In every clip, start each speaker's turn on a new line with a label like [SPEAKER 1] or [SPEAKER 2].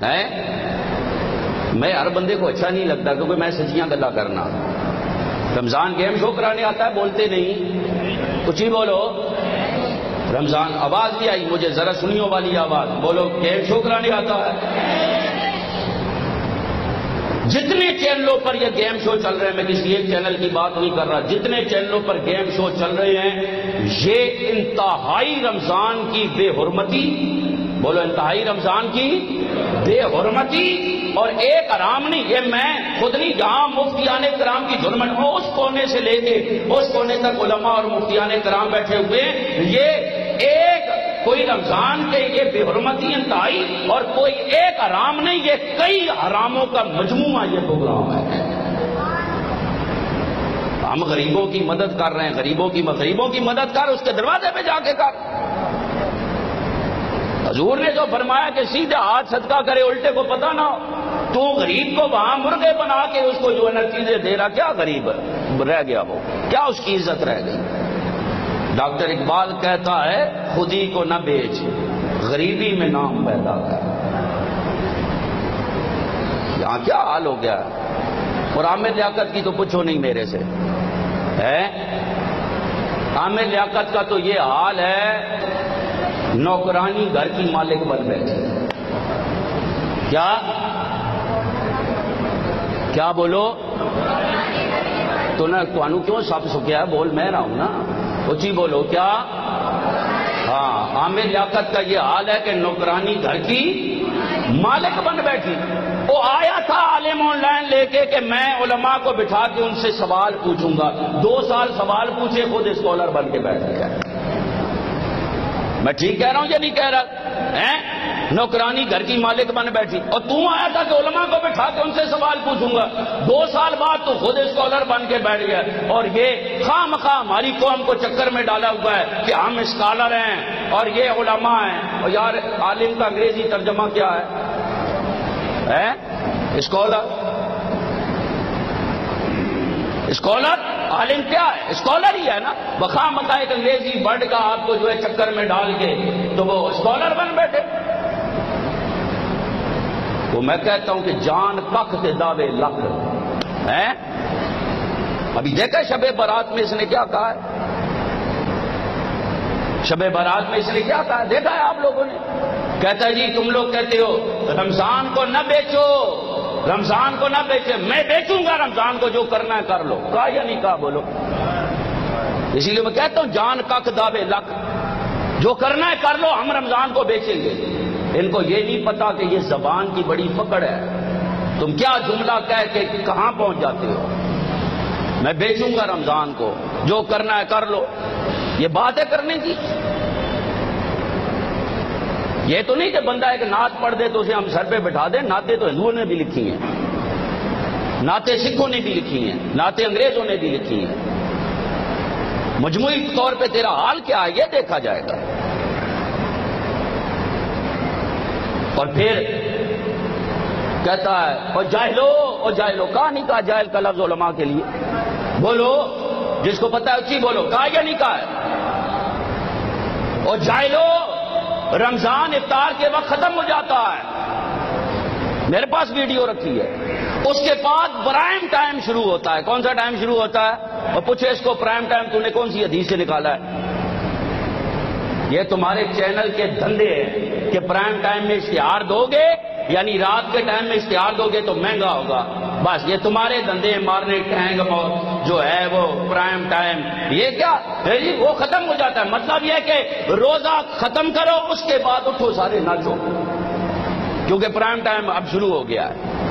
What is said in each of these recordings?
[SPEAKER 1] ہے میں ہر بندے کو اچھا نہیں لگتا کیونکہ میں سچیاں گلا کرنا. رمضان گیم شو کرانے آتا ہے, بولتے نہیں, کچھ ہی بولو. رمضان آواز بھی آئی مجھے, ذرا سنیوں والی آواز, بولو گیم شو کرانے آتا ہے. جتنے چینلوں پر یہ گیم شو چل رہے ہیں, میں کسی ایک چینل کی بات نہیں کر رہا, جتنے چینلوں پر گیم شو چل رہے ہیں یہ انتہائی رمضان کی بے حرمتی, بولو انتہائی رمضان کی بے حرمتی اور ایک حرام نہیں. یہ میں خود نہیں, جہاں مفتیان کرام کی جرمن اس کونے سے لے کے اس کونے تک علماء اور مفتیان کرام بیٹھے ہوئے, یہ ایک کوئی رمضان کے یہ بے حرمتی انتہائی اور کوئی ایک حرام نہیں, یہ کئی حراموں کا مجموعہ یہ پروگرام ہے. ہم غریبوں کی مدد کر رہے ہیں, غریبوں کی مدد کر, اس کے دروازے پہ جا کے کر. حضور نے جو فرمایا کہ سیدھے ہاتھ صدقہ کرے, الٹے کو پتہ نہ ہو, تو غریب کو وہاں مرغے بنا کے اس کو جو ہے نا چیزیں دے رہا, کیا غریب رہ گیا وہ, کیا اس کی عزت رہ گئی. ڈاکٹر اقبال کہتا ہے خودی کو نہ بیچ, غریبی میں نام پیدا کر. یہاں کیا حال ہو گیا, اور عامر لیاقت کی تو پوچھو نہیں میرے سے ہے. عامر لیاقت کا تو یہ حال ہے نوکرانی گھر کی مالک بن بیٹھی. کیا بولو تو نہ تو کیوں سب سکیا ہے, بول میں رہا ہوں نا, اچھی بولو. کیا ہاں, عامر لیاقت کا یہ حال ہے کہ نوکرانی گھر کی مالک بن بیٹھی. وہ آیا تھا عالم آن لائن لے کے کہ میں علماء کو بٹھا کے ان سے سوال پوچھوں گا, 2 سال سوال پوچھے, خود اسکالر بن کے بیٹھ گیا. میں ٹھیک کہہ رہا ہوں یا نہیں کہہ رہا؟ نوکرانی گھر کی مالک بن بیٹھی, اور تم آیا تھا کہ علماء کو بٹھا کے ان سے سوال پوچھوں گا, 2 سال بعد تو خود اسکالر بن کے بیٹھ گیا. اور یہ خواہ مخواہ ہماری قوم کو چکر میں ڈالا ہوا ہے کہ ہم اسکالر ہیں اور یہ علماء ہیں. اور یار عالم کا انگریزی ترجمہ کیا ہے؟ اسکالر عالم کیا ہے؟ اسکالر ہی ہے نا. بخواہ مخواہ ایک انگریزی ورڈ کا آپ کو جو ہے چکر میں ڈال کے تو وہ اسکالر بن بیٹھے. تو میں کہتا ہوں کہ جان کخ سے دعوے لکھ ہیں. ابھی دیکھا شب برات میں اس نے کیا کہا ہے, شب برات میں اس نے کیا کہا ہے, دیکھا ہے آپ لوگوں نے. کہتا ہے جی تم لوگ کہتے ہو رمضان کو نہ بیچو, رمضان کو نہ بیچے, میں بیچوں گا رمضان کو, جو کرنا ہے کر لو. کہا یا نہیں کہا بولو. اسی لیے میں کہتا ہوں جان کخ دعوے لکھ, جو کرنا ہے کر لو, ہم رمضان کو بیچیں گے. ان کو یہ نہیں پتا کہ یہ زبان کی بڑی پکڑ ہے. تم کیا جملہ کہہ کے کہاں پہنچ جاتے ہو. میں بیچوں گا رمضان کو, جو کرنا ہے کر لو. یہ بات ہے کرنے کی. یہ تو نہیں کہ بندہ ایک نعت پڑھ دے تو اسے ہم سر پہ بٹھا دیں. نعتیں تو ہندوؤں نے بھی لکھی ہیں, نعتیں سکھوں نے بھی لکھی ہیں, نعتیں انگریزوں نے بھی لکھی ہیں. مجموعی طور پہ تیرا حال کیا ہے یہ دیکھا جائے گا. اور پھر کہتا ہے اور جاہلو, کہا نہیں کہا جاہل کا لفظ علماء کے لیے؟ بولو, جس کو پتا ہے اچھی بولو, کہا یا نہیں کہا ہے؟ اور جاہلو, رمضان افطار کے وقت ختم ہو جاتا ہے, میرے پاس ویڈیو رکھی ہے, اس کے بعد پرائم ٹائم شروع ہوتا ہے. کون سا ٹائم شروع ہوتا ہے؟ اور پوچھے اس کو پرائم ٹائم تو نے کون سی حدیث سے نکالا ہے؟ یہ تمہارے چینل کے دھندے ہیں کہ پرائم ٹائم میں اشتہار دو گے, یعنی رات کے ٹائم میں اشتہار دو گے تو مہنگا ہوگا. بس یہ تمہارے دھندے, مارنے ٹینگ اور جو ہے وہ پرائم ٹائم, یہ کیا وہ ختم ہو جاتا ہے. مطلب یہ کہ روزہ ختم کرو, اس کے بعد اٹھو سارے ناچو, کیونکہ پرائم ٹائم اب شروع ہو گیا ہے.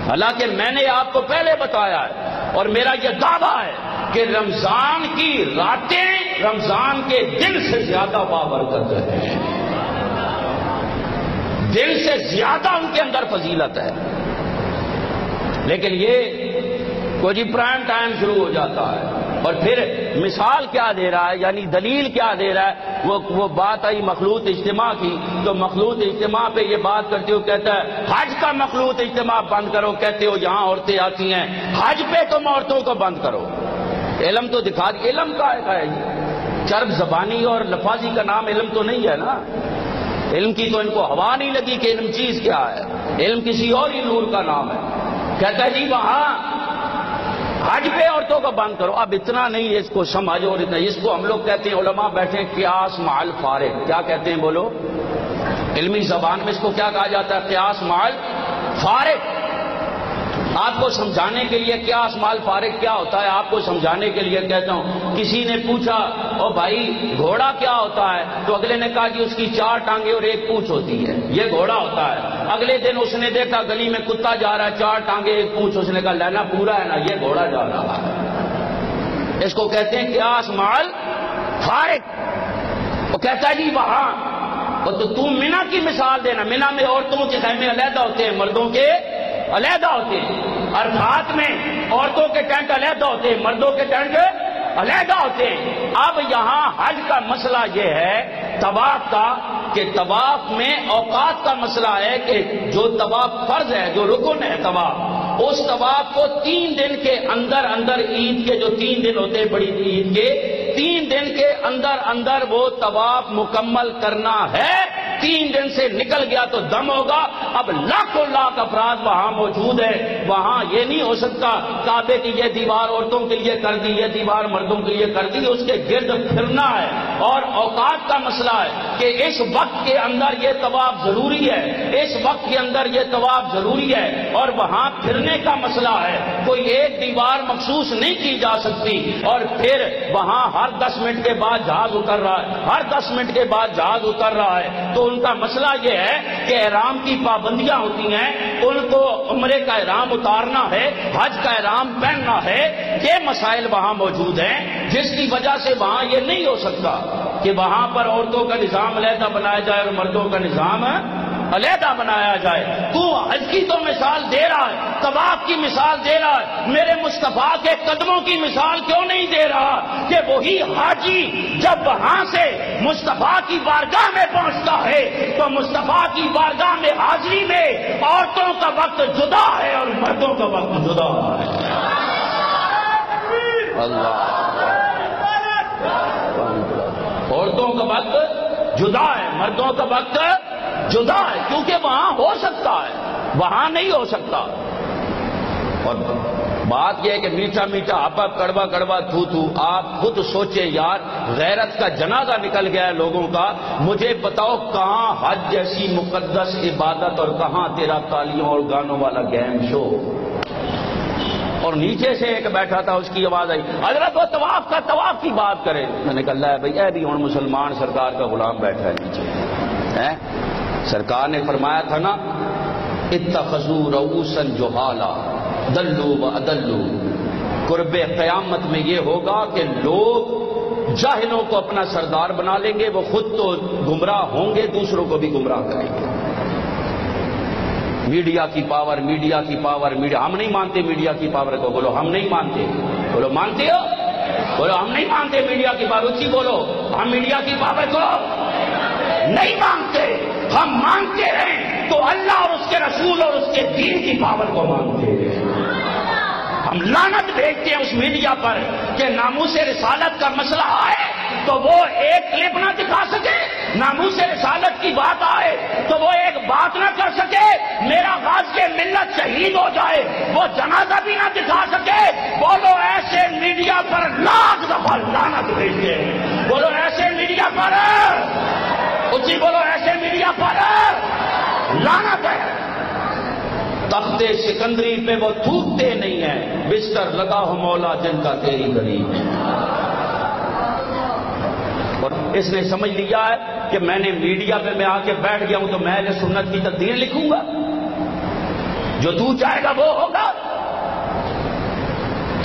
[SPEAKER 1] حالانکہ میں نے آپ کو پہلے بتایا ہے اور میرا یہ دعویٰ ہے کہ رمضان کی راتیں رمضان کے دن سے زیادہ بابرکت ہیں, دن سے زیادہ ان کے اندر فضیلت ہے. لیکن یہ کوئی جی پرائم ٹائم شروع ہو جاتا ہے. اور پھر مثال کیا دے رہا ہے, یعنی دلیل کیا دے رہا ہے. وہ بات آئی مخلوط اجتماع کی, تو مخلوط اجتماع پہ یہ بات کرتے ہو, کہتا ہے حج کا مخلوط اجتماع بند کرو. کہتے ہو یہاں عورتیں آتی ہیں, حج پہ تم عورتوں کو بند کرو. علم تو دکھا دی, علم کا ہے چرب زبانی اور لفاظی کا نام علم تو نہیں ہے نا. علم کی تو ان کو ہوا نہیں لگی کہ علم چیز کیا ہے، علم کسی اور ہی نور کا نام ہے۔ کہتا ہے جی وہاں حج پہ عورتوں کو بند کرو۔ اب اتنا نہیں اس کو سمجھ، اور اتنا اس کو ہم لوگ کہتے ہیں، علماء بیٹھے ہیں قیاس مع الفارق۔ کیا کہتے ہیں بولو؟ علمی زبان میں اس کو کیا کہا جاتا ہے؟ قیاس مع الفارق۔ آپ کو سمجھانے کے لیے قیاس مع الفارق کیا ہوتا ہے آپ کو سمجھانے کے لیے کہتا ہوں، کسی نے پوچھا او بھائی گھوڑا کیا ہوتا ہے، تو اگلے نے کہا کہ اس کی 4 ٹانگیں اور 1 پونچھ ہوتی ہے، یہ گھوڑا ہوتا ہے۔ اگلے دن اس نے دیکھا گلی میں کتا جا رہا ہے، 4 ٹانگیں 1 پونچھ، اس نے کہا لینا پورا ہے نا، یہ گھوڑا جا رہا ہے۔ اس کو کہتے ہیں قیاس مع الفارق۔ وہ کہتا ہے جی وہاں تو تم مینا کی مثال دینا، مینا میں عورتوں کے خیمے علیحدہ ہوتے ہیں، مردوں کے علیحدہ ہوتے ہیں، عرفات میں عورتوں کے ٹینٹ علیحدہ ہوتے ہیں، مردوں کے ٹینٹ علیحدہ ہوتے ہیں۔ اب یہاں حج کا مسئلہ یہ ہے طواف کا، کہ طواف میں اوقات کا مسئلہ ہے کہ جو طواف فرض ہے، جو رکن ہے طواف، اس طواف کو 3 دن کے اندر اندر، عید کے جو 3 دن ہوتے ہیں بڑی عید کے 3 دن کے اندر اندر وہ طواف مکمل کرنا ہے۔ 3 دن سے نکل گیا تو دم ہوگا۔ اب لاکھوں لاکھ افراد وہاں موجود ہیں، وہاں یہ نہیں ہو سکتا کعبے کی یہ دیوار عورتوں کے لیے کر دی، یہ دیوار مردوں کے لیے کر دی، اس کے گرد پھرنا ہے۔ اور اوقات کا مسئلہ ہے کہ اس وقت کے اندر یہ طواف ضروری ہے، اس وقت کے اندر یہ طواف ضروری ہے، اور وہاں پھرنے کا مسئلہ ہے، کوئی ایک دیوار مخصوص نہیں کی جا سکتی، اور پھر وہاں ہر 10 منٹ کے بعد جہاز اتر رہا ہے، ہر 10 منٹ کے بعد جہاز اتر رہا ہے۔ تو ان کا مسئلہ یہ ہے کہ احرام کی پابندیاں ہوتی ہیں، ان کو عمرے کا احرام اتارنا ہے، حج کا احرام پہننا ہے، یہ مسائل وہاں موجود ہیں، جس کی وجہ سے وہاں یہ نہیں ہو سکتا کہ وہاں پر عورتوں کا نظام علیحدہ بنایا جائے اور مردوں کا نظام علیحدہ بنایا جائے۔ تو حج کی تو مثال دے رہا ہے، طواف کی مثال دے رہا ہے، میرے مصطفیٰ کے قدموں کی مثال کیوں نہیں دے رہا کہ وہی حاجی جب وہاں سے مصطفیٰ کی بارگاہ میں پہنچتا ہے تو مصطفیٰ کی بارگاہ میں حاضری میں عورتوں کا وقت جدا ہے اور مردوں کا وقت جدا ہے۔ اللہ، عورتوں کا وقت جدا ہے، مردوں کا وقت جدا ہے، کیونکہ وہاں ہو سکتا ہے، وہاں نہیں ہو سکتا۔ اور بات یہ ہے کہ میٹھا میٹھا ہپا کڑوا کڑوا تھو تھو، آپ خود سوچے یار، غیرت کا جنازہ نکل گیا ہے لوگوں کا، مجھے بتاؤ کہاں حج جیسی مقدس عبادت اور کہاں تیرا تالیوں اور گانوں والا گیم شو۔ اور نیچے سے ایک بیٹھا تھا، اس کی آواز آئی، حضرت وہ طواف کی بات کرے۔ میں نے کہا اللہ بھائی اے بھی ہوں مسلمان سرکار کا غلام بیٹھا ہے نیچے۔ سرکار نے فرمایا تھا نا، اتخذوا رؤوسا جہالا دلوا وادلوا، قرب قیامت میں یہ ہوگا کہ لوگ جاہلوں کو اپنا سردار بنا لیں گے، وہ خود تو گمراہ ہوں گے، دوسروں کو بھی گمراہ کریں گے۔ میڈیا کی پاور، میڈیا کی پاور، میڈیا، ہم نہیں مانتے میڈیا کی پاور کو، بولو ہم نہیں مانتے، بولو مانتے ہو، بولو ہم نہیں مانتے میڈیا کی پاور، اچھی بولو ہم میڈیا کی پاور کو نہیں مانتے، ہم مانتے ہیں تو اللہ اور اس کے رسول اور اس کے دین کی پاور کو مانتے ہیں۔ ہم لعنت بھیجتے ہیں اس میڈیا پر کہ ناموس رسالت کا مسئلہ آئے تو وہ ایک کلپ نہ دکھا سکے، ناموس رسالت کی بات آئے تو وہ ایک بات نہ کر سکے، میرا غازی ملت شہید ہو جائے وہ جنازہ بھی نہ دکھا سکے۔ بولو ایسے میڈیا پر لاکھ دفعہ لعنت بھیجتے ہیں، بولو ایسے میڈیا پر، اچھی بولو ایسے میڈیا پر لعنت ہے۔ تخت سکندری پہ وہ تھوکتے نہیں ہیں، بستر لگا ہو مولا جن کا تیری قریب ہے۔ اور اس نے سمجھ لیا ہے کہ میں نے میڈیا پہ میں آ کے بیٹھ گیا ہوں تو میں اہل سنت کی تقدیر لکھوں گا، جو تو چاہے گا وہ ہوگا۔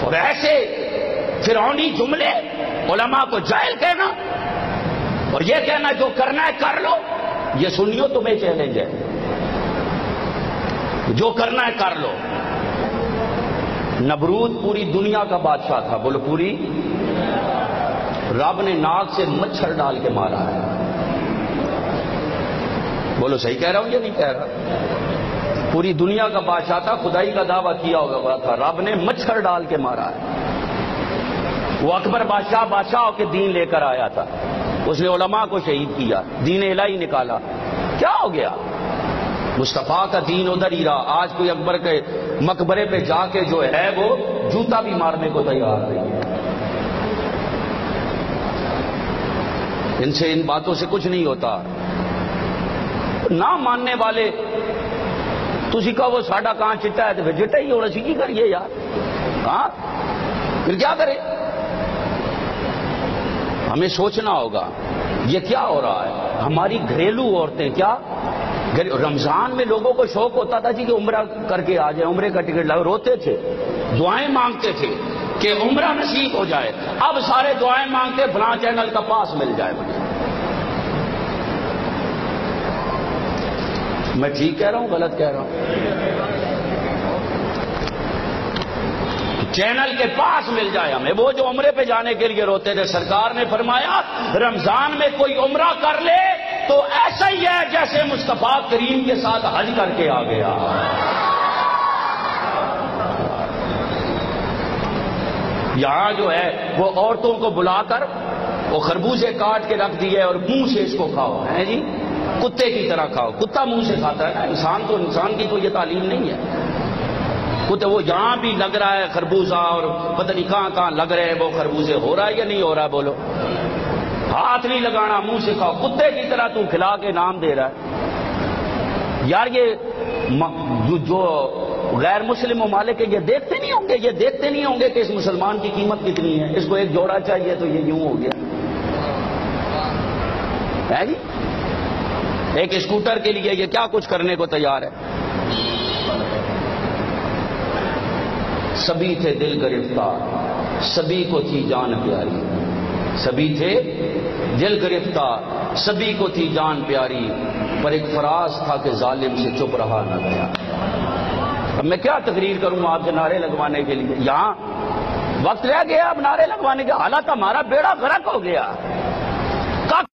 [SPEAKER 1] اور ایسے فرعونی جملے، علماء کو جاہل کہنا اور یہ کہنا جو کرنا ہے کر لو، یہ سنیو تمہیں چیلنج ہے، جو کرنا ہے کر لو۔ نمرود پوری دنیا کا بادشاہ تھا، بولو پوری، رب نے ناک سے مچھر ڈال کے مارا ہے، بولو صحیح کہہ رہا ہوں یا نہیں کہہ رہا؟ پوری دنیا کا بادشاہ تھا، خدائی کا دعویٰ کیا ہوگا تھا، رب نے مچھر ڈال کے مارا ہے۔ وہ اکبر بادشاہ ہو کے دین لے کر آیا تھا، اس نے علماء کو شہید کیا، دین الہی نکالا، کیا ہو گیا؟ مصطفیٰ کا دین ادھر ہی رہا. آج کوئی اکبر کے مقبرے پہ جا کے جو ہے وہ جوتا بھی مارنے کو تیار نہیں ہے. ان سے ان باتوں سے کچھ نہیں ہوتا. نہ ماننے والے تسی کہو وہ ساڈا کہاں چٹا ہے تو پھر چٹا ہی ہونا کی کریے یار. ہاں پھر کیا کرے؟ ہمیں سوچنا ہوگا یہ کیا ہو رہا ہے. ہماری گھریلو عورتیں کیا رمضان میں لوگوں کو شوق ہوتا تھا جی کہ عمرہ کر کے آ جائیں, عمرے کا ٹکٹ لگا, روتے تھے, دعائیں مانگتے تھے کہ عمرہ نصیب ہو جائے. اب سارے دعائیں مانگتے فلاں چینل کا پاس مل جائے مجھے. میں ٹھیک کہہ رہا ہوں غلط کہہ رہا ہوں؟ چینل کے پاس مل جائے ہمیں. وہ جو عمرے پہ جانے کے لیے روتے تھے, سرکار نے فرمایا رمضان میں کوئی عمرہ کر لے تو ایسا ہی ہے جیسے مصطفیٰ کریم کے ساتھ حج کر کے آ گیا. یہاں جو ہے وہ عورتوں کو بلا کر وہ خربوزے کاٹ کے رکھ دیے اور منہ سے اس کو کھاؤ ہے جی, کتے کی طرح کھاؤ. کتا منہ سے کھاتا ہے نا, انسان کی تو یہ تعلیم نہیں ہے. کتے وہ یہاں بھی لگ رہا ہے خربوزہ اور پتہ نہیں کہاں کہاں لگ رہے ہیں وہ خربوزے. ہو رہا ہے یا نہیں ہو رہا ہے بولو؟ ہاتھ نہیں لگانا, منہ سے کھاؤ. کتے کی طرح تو کھلا کے نام دے رہا ہے یار. یہ جو غیر مسلم ممالک یہ دیکھتے نہیں ہوں گے کہ اس مسلمان کی قیمت کتنی ہے. اس کو ایک جوڑا چاہیے تو یہ یوں ہو گیا ہے جی. ایک اسکوٹر کے لیے یہ کیا کچھ کرنے کو تیار ہے. سبھی تھے دل گرفتار, سبھی کو تھی جان پیاری. سبھی تھے دل گرفتار, سبھی کو تھی جان پیاری, پر ایک فراز تھا کہ ظالم سے چپ رہا نہ گیا. اب میں کیا تقریر کروں آپ سے نعرے لگوانے کے لیے؟ یہاں وقت رہ گیا اب نعرے لگوانے کا. حالات ہمارا بیڑا غرق ہو گیا.